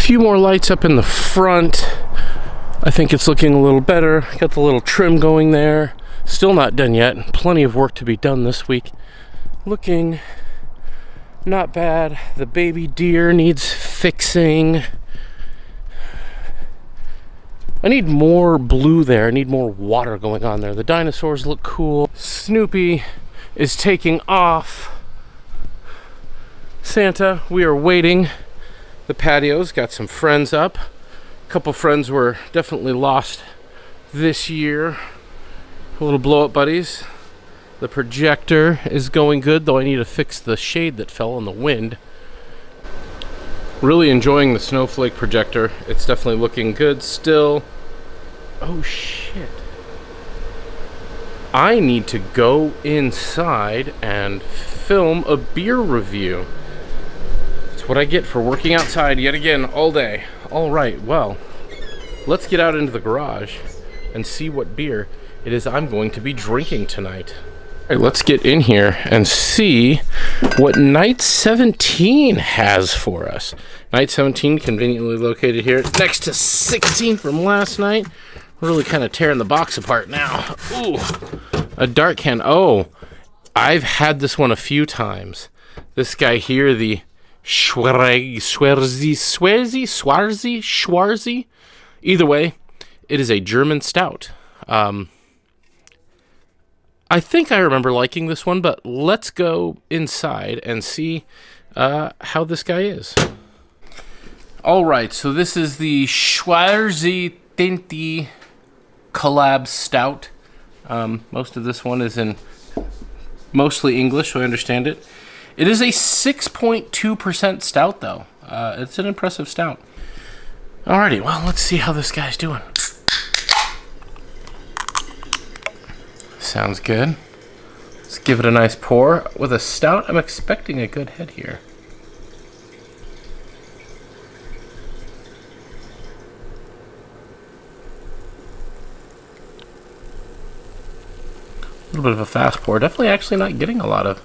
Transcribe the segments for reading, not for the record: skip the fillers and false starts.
few more lights up in the front. I think it's looking a little better. Got the little trim going there. Still not done yet. Plenty of work to be done this week. Looking not bad. The baby deer needs fixing. I need more blue there. I need more water going on there. The dinosaurs look cool. Snoopy is taking off. Santa, we are waiting. The patio's got some friends up. A couple friends were definitely lost this year. A little blow-up buddies. The projector is going good, though I need to fix the shade that fell in the wind. Really enjoying the snowflake projector. It's definitely looking good still. Oh shit. I need to go inside and film a beer review. That's what I get for working outside yet again all day. All right, well, let's get out into the garage and see what beer it is I'm going to be drinking tonight. All right, let's get in here and see what Night 17 has for us. Night 17 conveniently located here next to 16 from last night. Really kind of tearing the box apart now. Ooh, a dark can. Oh, I've had this one a few times. This guy here, the Schwarze. Either way, it is a German stout. I think I remember liking this one, but let's go inside and see how this guy is. All right, so this is the Schwarze Tinte Collab Stout. Most of this one is in mostly English, so I understand it. It is a 6.2% stout, though. It's an impressive stout. Alrighty, well, let's see how this guy's doing. Sounds good. Let's give it a nice pour. With a stout, I'm expecting a good head here. A little bit of a fast pour. Definitely actually not getting a lot of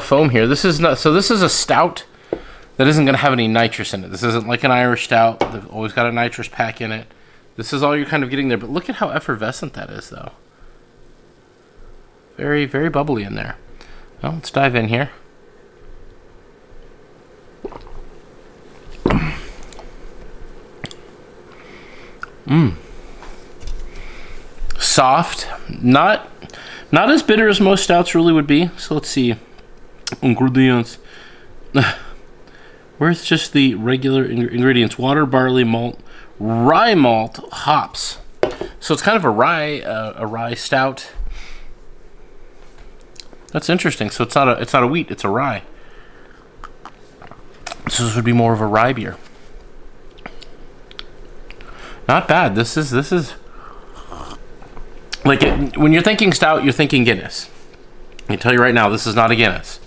foam here. This is not, so this is a stout that isn't going to have any nitrous in it. This isn't like an Irish stout. They've always got a nitrous pack in it. This is all you're kind of getting there, but look at how effervescent that is, though. Very, very bubbly in there. Well, let's dive in here. Soft, not as bitter as most stouts really would be. So let's see. Ingredients. Where's just the regular ingredients? Water, barley, malt, rye malt, hops. So it's kind of a rye stout. That's interesting. So it's not a wheat, it's a rye. So this would be more of a rye beer. Not bad. This is like when you're thinking stout, you're thinking Guinness. I can tell you right now, this is not a Guinness.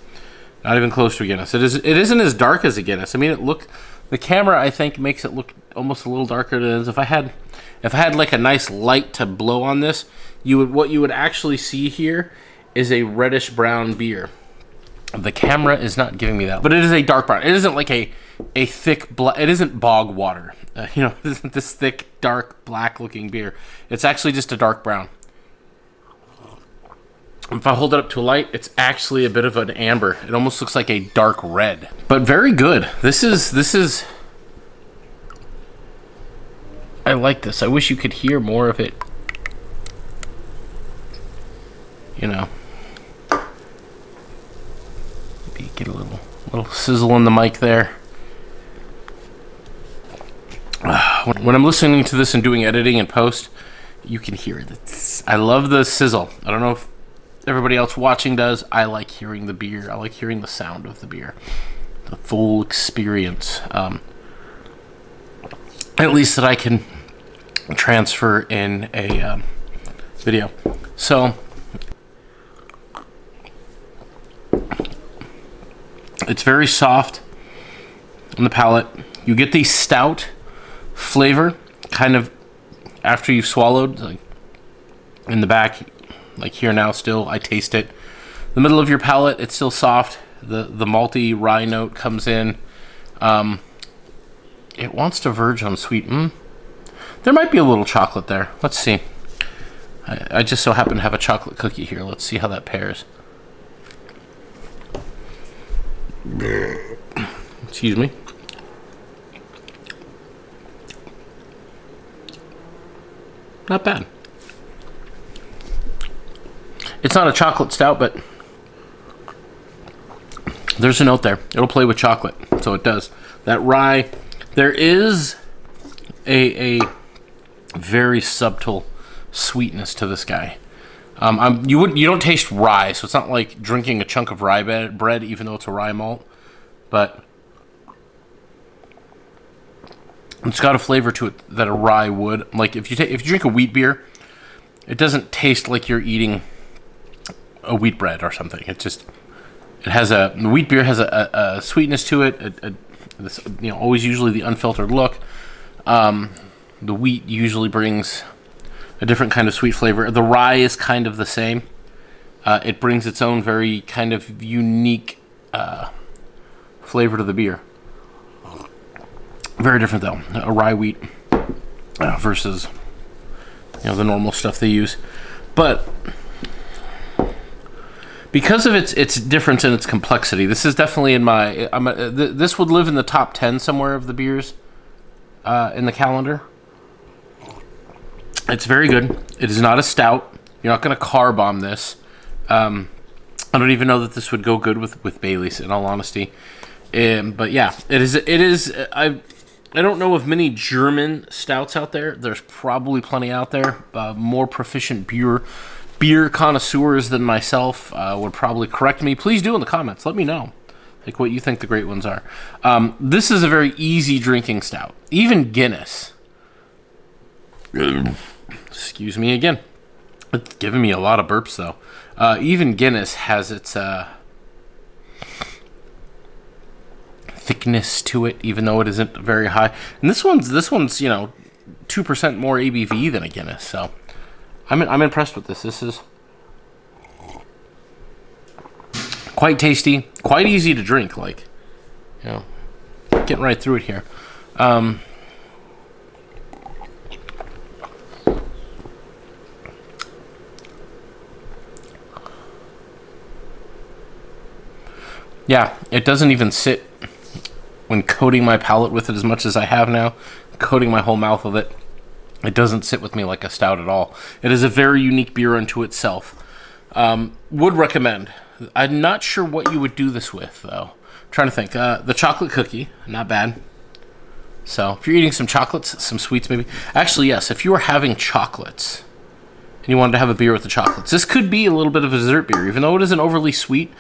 Not even close to a Guinness. It isn't as dark as a Guinness. I mean, the camera I think makes it look almost a little darker than it is. If I had like a nice light to blow on this, what you would actually see here is a reddish brown beer. The camera is not giving me that, but it is a dark brown. It isn't like a thick black. It isn't bog water. It isn't this thick, dark, black-looking beer. It's actually just a dark brown. If I hold it up to a light, it's actually a bit of an amber. It almost looks like a dark red, but very good. This is. I like this. I wish you could hear more of it. Maybe get a little sizzle in the mic there. When I'm listening to this and doing editing and post, you can hear it. I love the sizzle. I don't know if everybody else watching does. I like hearing the beer. I like hearing the sound of the beer. The full experience. At least that I can transfer in a video. So it's very soft on the palate. You get the stout flavor kind of after you've swallowed, like in the back, like here now. Still I taste it. The middle of your palate, it's still soft. The malty rye note comes in. it wants to verge on sweet. There might be a little chocolate there. Let's see. I just so happen to have a chocolate cookie here. Let's see how that pairs. Excuse me. Not bad. It's not a chocolate stout, but there's a note there. It'll play with chocolate, so it does. That rye, there is a very subtle sweetness to this guy. You don't taste rye, so it's not like drinking a chunk of rye bread, even though it's a rye malt. But it's got a flavor to it that a rye would. Like if you drink a wheat beer, it doesn't taste like you're eating a wheat bread or something. The wheat beer has a sweetness to it. Always usually the unfiltered look. The wheat usually brings a different kind of sweet flavor. The rye is kind of the same. It brings its own very kind of unique flavor to the beer. Very different though, a rye wheat versus the normal stuff they use. But because of its difference and its complexity, this is definitely in my. This would live in the top 10 somewhere of the beers in the calendar. It's very good. It is not a stout. You're not going to car bomb this. I don't even know that this would go good with Bailey's, in all honesty. But yeah, it is. I don't know of many German stouts out there. There's probably plenty out there. More proficient beer connoisseurs than myself would probably correct me. Please do in the comments. Let me know what you think the great ones are. This is a very easy drinking stout. Even Guinness. Excuse me again. It's giving me a lot of burps though. Even Guinness has its thickness to it, even though it isn't very high. And this one's 2% more ABV than a Guinness. So I'm impressed with this. This is quite tasty, quite easy to drink. Getting right through it here. Yeah, it doesn't even sit when coating my palate with it as much as I have now, coating my whole mouth with it. It doesn't sit with me like a stout at all. It is a very unique beer unto itself. Would recommend. I'm not sure what you would do this with, though. I'm trying to think. The chocolate cookie, not bad. So, if you're eating some chocolates, some sweets maybe. Actually, yes, if you were having chocolates and you wanted to have a beer with the chocolates, this could be a little bit of a dessert beer. Even though it isn't overly sweet,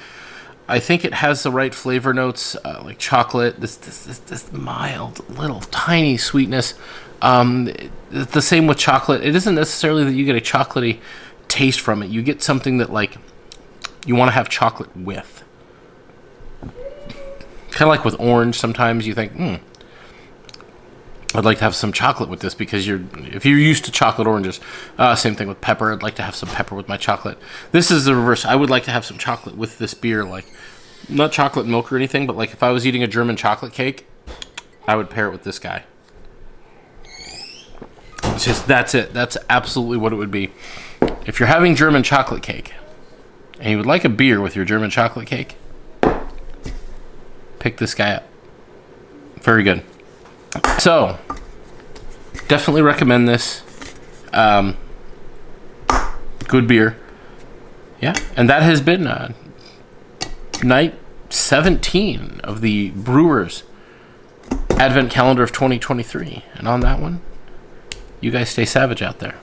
I think it has the right flavor notes, like chocolate, this mild, little, tiny sweetness. The same with chocolate. It isn't necessarily that you get a chocolatey taste from it. You get something that, you want to have chocolate with. Kind of like with orange, sometimes you think, I'd like to have some chocolate with this because if you're used to chocolate oranges. Same thing with pepper. I'd like to have some pepper with my chocolate. This is the reverse. I would like to have some chocolate with this beer, not chocolate milk or anything, but if I was eating a German chocolate cake, I would pair it with this guy. That's it. That's absolutely what it would be. If you're having German chocolate cake and you would like a beer with your German chocolate cake, pick this guy up. Very good. So, definitely recommend this. Good beer. Yeah, and that has been night 17 of the Brewers Advent Calendar of 2023. And on that one, you guys stay savage out there.